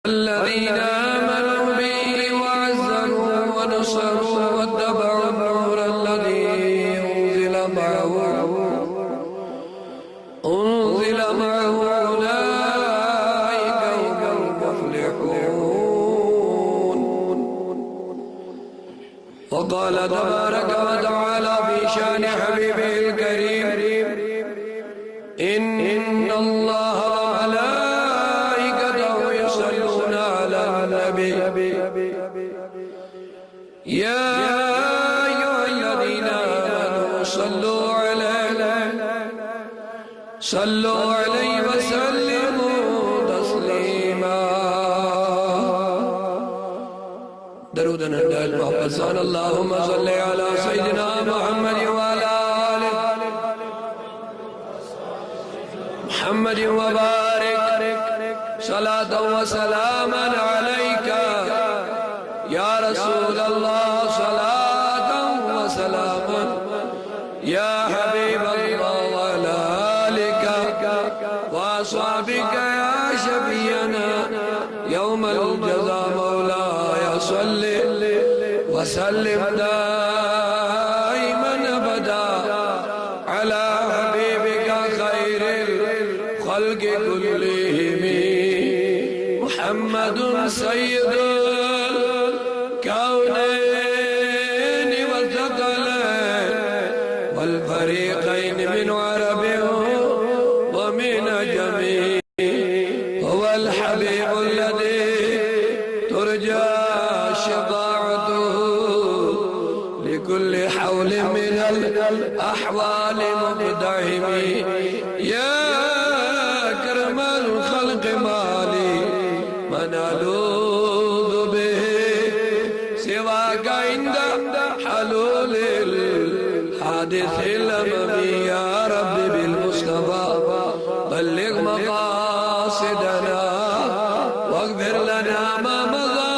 الذين آمنوا به وعزروه ونصروه واتبعوا النور الذي أنزل معه أولئك هم المفلحون. وقال تبارك وتعالى في شأن حبيبه الكريم: إن الله وملائكته يصلون على النبي يا أيها الذين آمنوا صلوا عليه وسلموا تسليما. درود النبي محمد صلى اللهم صل على سيدنا محمد وعلى آل محمد وبارك صلاة وسلاما عليك يا رسول الله، صلاة وسلاما يا حبيب الله، وعلى آلك وأصحابك يا شفيعنا يوم الجزاء. مولاي صل وسلم دائما أبدا على حبيبك خير الخلق كلهم محمد سيد الكونين والثقلين والفريقين من عرب ومن عجم. هو الحبيب الذي ترجى شفاعته لكل حول من الأحوال مقتحم. يا أكرم الخلق مالي من ألوذ به سواك عند حلول الحادث الأممي. يا رب بالمصطفى بلغ مقاصدنا واغفر لنا ما مضى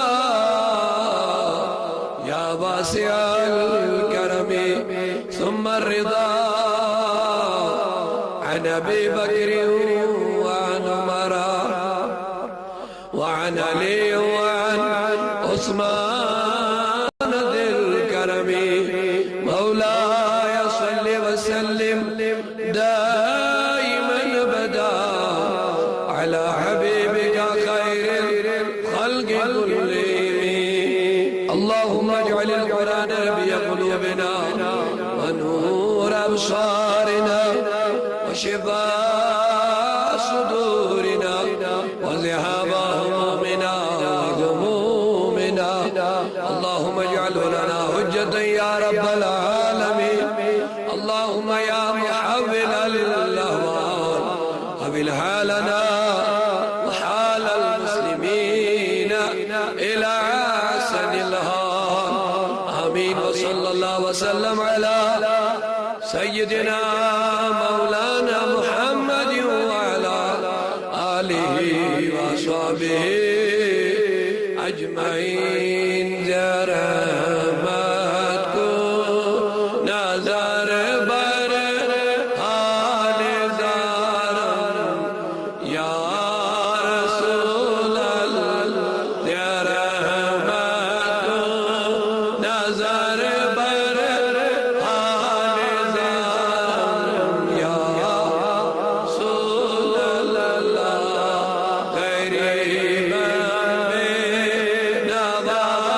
يا واسع الكرم. ثم الرضا عن أبي بكر وعن عمر وعن علي وعن عثمان ذي الكرم. مولاي صل وسلم دائما أبدا على حبيبك خير الخلق كلهم. اللهم اجعل القرآن ربيع قلوبنا ونور أبصارنا وشفاء صدورنا وذهاب همومنا وغمومنا. اللهم اجعله لنا حجة يا رب العالمين. اللهم يا محول الأهوال حول حالنا وحال المسلمين إلى أحسن الحال. آمين. وصلى الله وسلم على سيدنا مولانا محمد وعلى آله وصحبه أجمعين. رحمت کو نظر بر حال زارم یا رسول اللہ. رحمت کو نظر بر حال زارم یا رسول اللہ. غریب میں نواز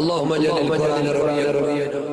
اللهم اجعل القرآن ربيع قلوبنا